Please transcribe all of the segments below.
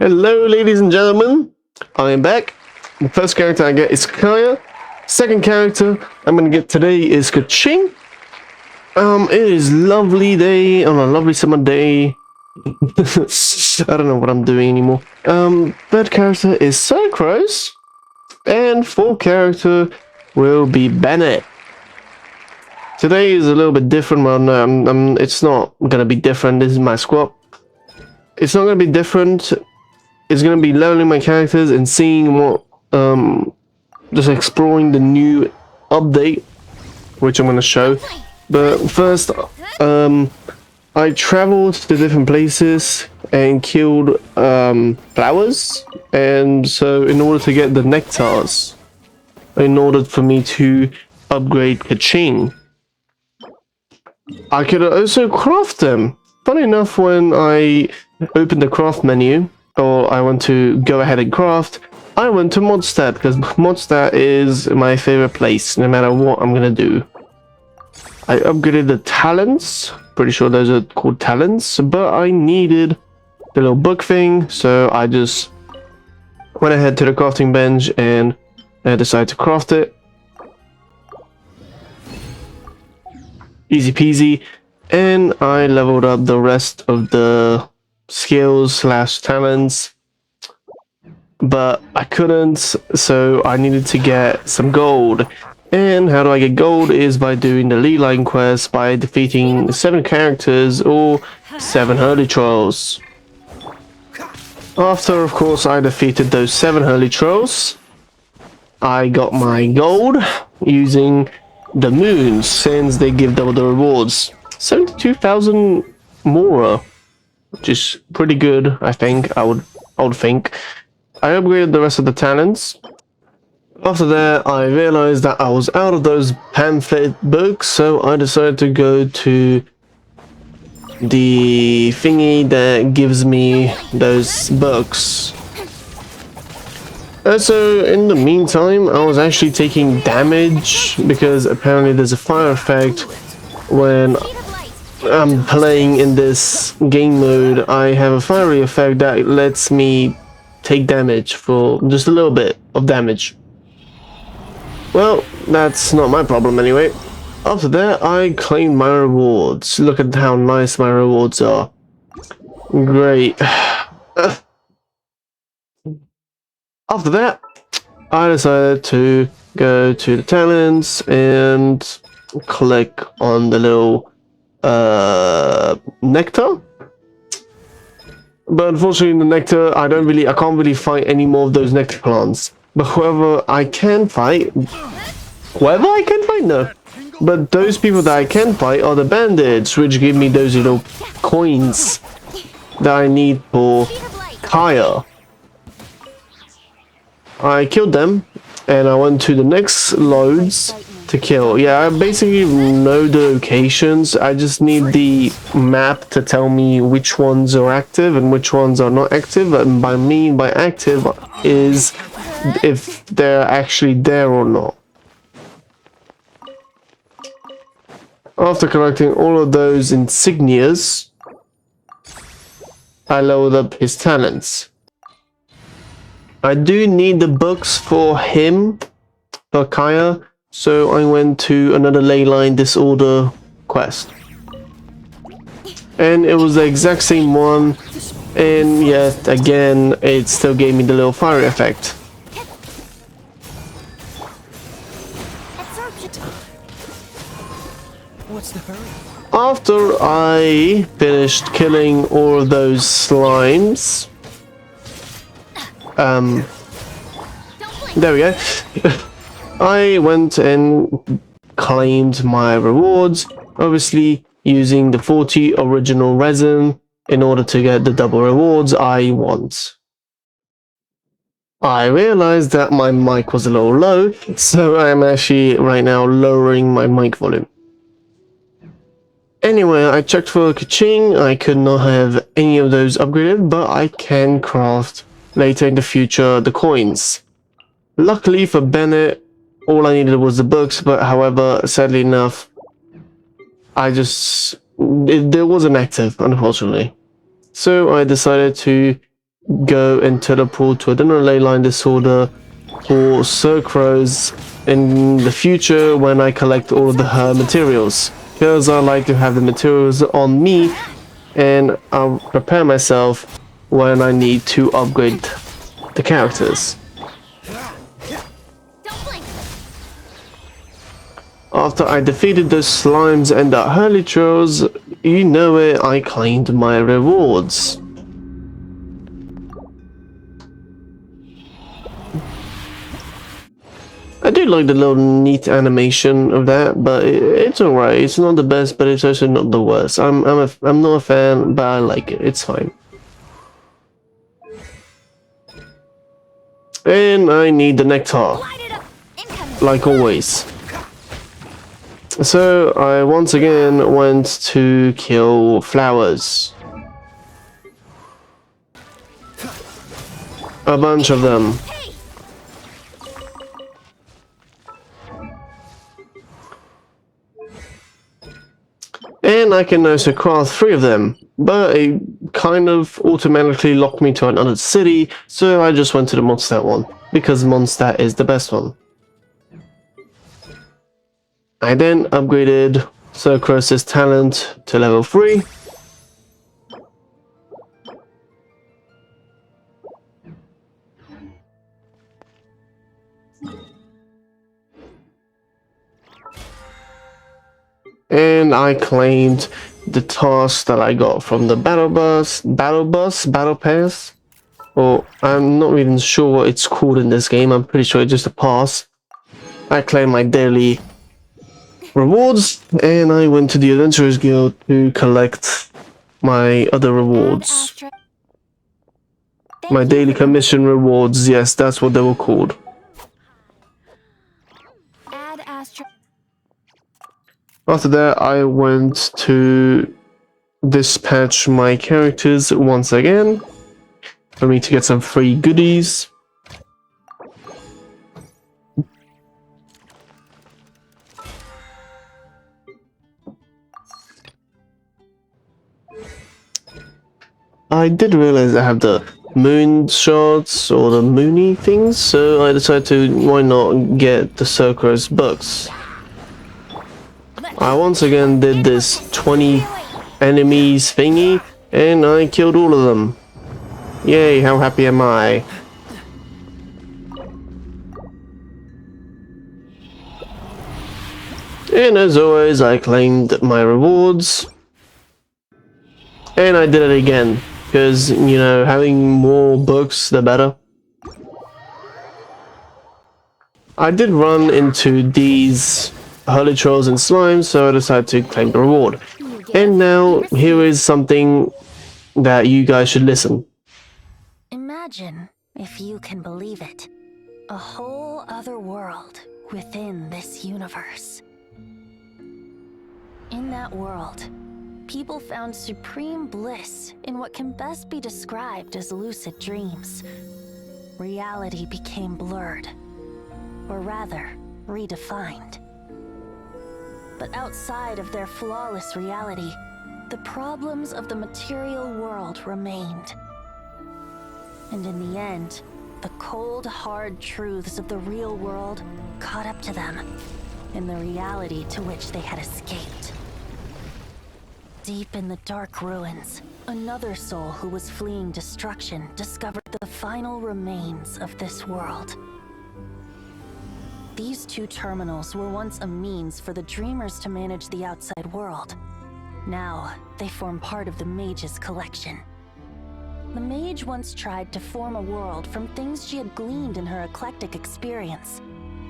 Hello, ladies and gentlemen. I am back. The first character I get is Kaya. Second character I'm gonna get today is Keqing. It is lovely day on a lovely summer day. I don't know what I'm doing anymore. Third character is Sucrose. And fourth character will be Bennett. Today is a little bit different. Well, no, it's not gonna be different. This is my squad. It's not gonna be different. It's gonna be leveling my characters and seeing what, just exploring the new update, which I'm gonna show. But first, I traveled to different places and killed flowers, and so in order to get the nectars, in order for me to upgrade Keqing, I could also craft them. Funny enough, when I opened the craft menu, or I want to go ahead and craft, I went to Modstat, because Modstat is my favorite place, no matter what I'm gonna do. I upgraded the talents, pretty sure those are called talents, but I needed the little book thing, so I just went ahead to the crafting bench and decided to craft it. Easy peasy, and I leveled up the rest of the skills slash talents, but I couldn't, so I needed to get some gold. And how do I get gold is by doing the lead line quest, by defeating 7 characters or 7 Hurly Trolls. After, of course, I defeated those 7 Hurly Trolls, I got my gold using the moons, since they give double the rewards. 72,000 Mora, which is pretty good, I think. I would think. I upgraded the rest of the talents. After that, I realized that I was out of those pamphlet books, so I decided to go to the thingy that gives me those books. So in the meantime, I was actually taking damage, because apparently there's a fire effect when I'm playing in this game mode. I have a fiery effect that lets me take damage for just a little bit of damage. Well, that's not my problem anyway. After that, I claimed my rewards. Look at how nice my rewards are. Great. After that, I decided to go to the talents and click on the little nectar. But unfortunately, the nectar, I can't really fight any more of those nectar plants. But whoever I can fight, no. But those people that I can fight are the bandits, which give me those little coins that I need for Kaya. I killed them, and I went to the next loads to kill. Yeah, I basically know the locations. I just need the map to tell me which ones are active and which ones are not active. And by active is if they're actually there or not. After collecting all of those insignias, I leveled up his talents. I do need the books for him, for Kaya, so I went to another ley line disorder quest. And it was the exact same one, and yet again, it still gave me the little fire effect. After I finished killing all of those slimes, there we go. I went and claimed my rewards, obviously using the 40 original resin in order to get the double rewards I want. I realized that my mic was a little low, so I'm actually right now lowering my mic volume. Anyway, I checked for Keqing. I could not have any of those upgraded, but I can craft later in the future the coins. Luckily for Bennett, all I needed was the books, but however, sadly enough, there wasn't active, unfortunately. So I decided to go and teleport to a ley line disorder for Sucrose in the future when I collect all of her materials. Because I like to have the materials on me and I'll prepare myself when I need to upgrade the characters. After I defeated those slimes and the Hurlytros, you know it, I claimed my rewards. I do like the little neat animation of that, but it's alright. It's not the best, but it's also not the worst. I'm not a fan, but I like it. It's fine. And I need the nectar, like always. So I once again went to kill flowers. A bunch of them. And I can also craft 3 of them, but it kind of automatically locked me to another city, so I just went to the Mondstadt one, because Mondstadt is the best one. I then upgraded Sucrose's talent to level 3. And I claimed the task that I got from the battle pass, or I'm not even sure what it's called in this game. I'm pretty sure it's just a pass. I claimed my daily rewards, and I went to the Adventurers Guild to collect my other rewards. My daily commission rewards, yes, that's what they were called. After that, I went to dispatch my characters once again for me to get some free goodies. I did realize I have the moon shots or the moony things, so I decided to, why not get the Sucrose books. I once again did this 20 enemies thingy, and I killed all of them. Yay, how happy am I? And as always, I claimed my rewards. And I did it again, because, you know, having more books, the better. I did run into these Hurlytros and slimes, so I decided to claim the reward. And now, here is something that you guys should listen. Imagine, if you can believe it, a whole other world within this universe. In that world, people found supreme bliss in what can best be described as lucid dreams. Reality became blurred, or rather, redefined. But outside of their flawless reality, the problems of the material world remained. And in the end, the cold, hard truths of the real world caught up to them in the reality to which they had escaped. Deep in the dark ruins, another soul who was fleeing destruction discovered the final remains of this world. These 2 terminals were once a means for the Dreamers to manage the outside world. Now, they form part of the Mage's collection. The Mage once tried to form a world from things she had gleaned in her eclectic experience.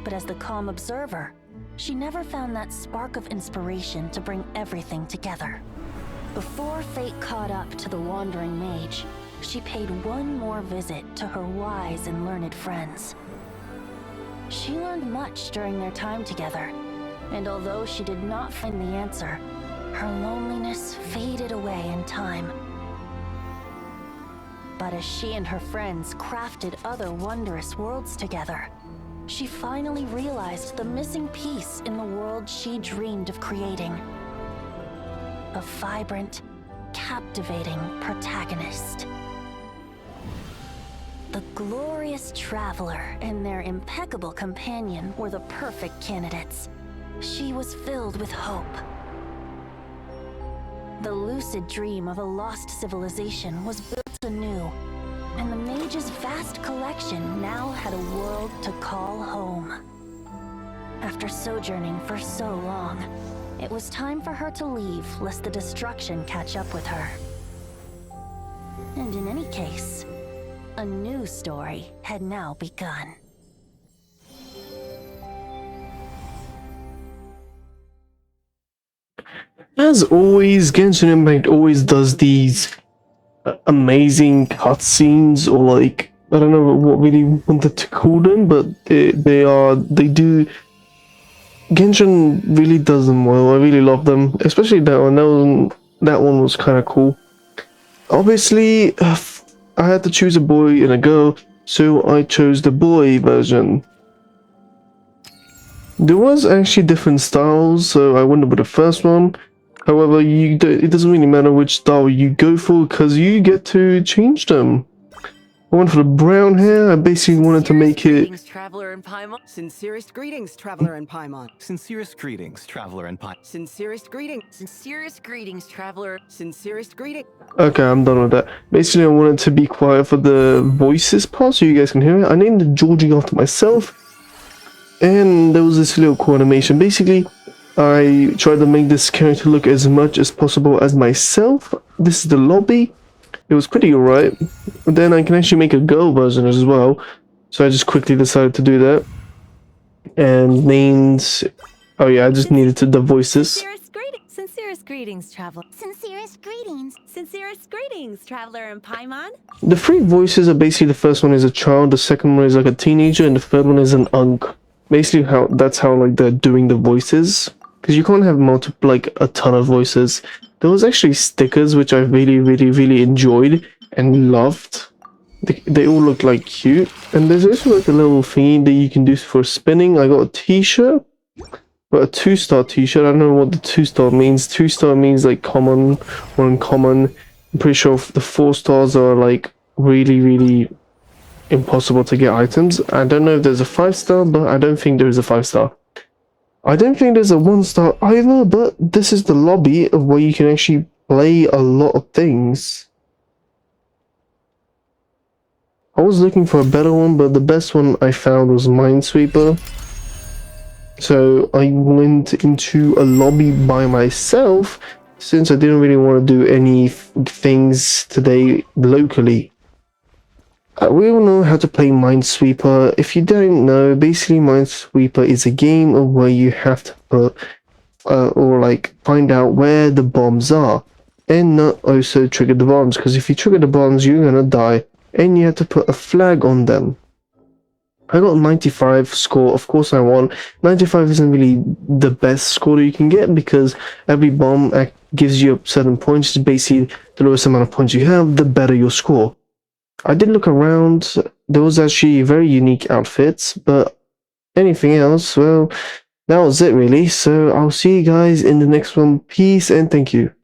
But as the calm observer, she never found that spark of inspiration to bring everything together. Before fate caught up to the wandering mage, she paid one more visit to her wise and learned friends. She learned much during their time together, and although she did not find the answer, her loneliness faded away in time. But as she and her friends crafted other wondrous worlds together, she finally realized the missing piece in the world she dreamed of creating. A vibrant, captivating protagonist. The glorious traveler and their impeccable companion were the perfect candidates. She was filled with hope. The lucid dream of a lost civilization was built anew, and the mage's vast collection now had a world to call home. After sojourning for so long, it was time for her to leave lest the destruction catch up with her. And in any case, a new story had now begun. As always, Genshin Impact always does these amazing cutscenes, or like, I don't know what really wanted to call them, but they do. Genshin really does them well. I really love them, especially that one. That one was kind of cool. Obviously, I had to choose a boy and a girl, so I chose the boy version. There was actually different styles, so I went with the first one. However, it doesn't really matter which style you go for, because you get to change them. I went for the brown hair. I basically wanted to make it... Greetings, traveler in Paimon. Sincerest greetings, traveler in Paimon. Sincerest greetings, traveler in Paimon. Sincerest greetings. Sincerest greetings, traveler. Sincerest greeting. Okay, I'm done with that. Basically, I wanted to be quiet for the voices part so you guys can hear it. I named it Georgie after myself. And there was this little cool animation. Basically, I tried to make this character look as much as possible as myself. This is the lobby. It was pretty alright. But then I can actually make a girl version as well. So I just quickly decided to do that. And named... Oh yeah, I just needed the voices. Sincerest greetings, traveler. Sincerest greetings. Sincerest greetings, traveler in Paimon. The three voices are basically, the first one is a child, the second one is like a teenager, and the third one is an unk. Basically, that's how like they're doing the voices. Because you can't have a ton of voices. There was actually stickers which I really enjoyed and loved. They all look like cute. And there's also like a little thingy that you can do for spinning. I got a t-shirt. But a 2-star t-shirt. I don't know what the 2-star means. 2-star means like common or uncommon. I'm pretty sure the 4 stars are like really impossible to get items. I don't know if there's a 5-star, but I don't think there is a 5-star. I don't think there's a 1-star either, but this is the lobby of where you can actually play a lot of things. I was looking for a better one, but the best one I found was Minesweeper. So I went into a lobby by myself, since I didn't really want to do any things today locally. We all know how to play Minesweeper. If you don't know, basically Minesweeper is a game where you have to put, or like find out where the bombs are, and not also trigger the bombs, because if you trigger the bombs, you're gonna die, and you have to put a flag on them. I got 95 score, of course I won. 95 isn't really the best score that you can get, because every bomb gives you certain points. Basically, the lowest amount of points you have, the better your score. I did look around. There was actually very unique outfits, but anything else, well, that was it really. So I'll see you guys in the next one. Peace and thank you.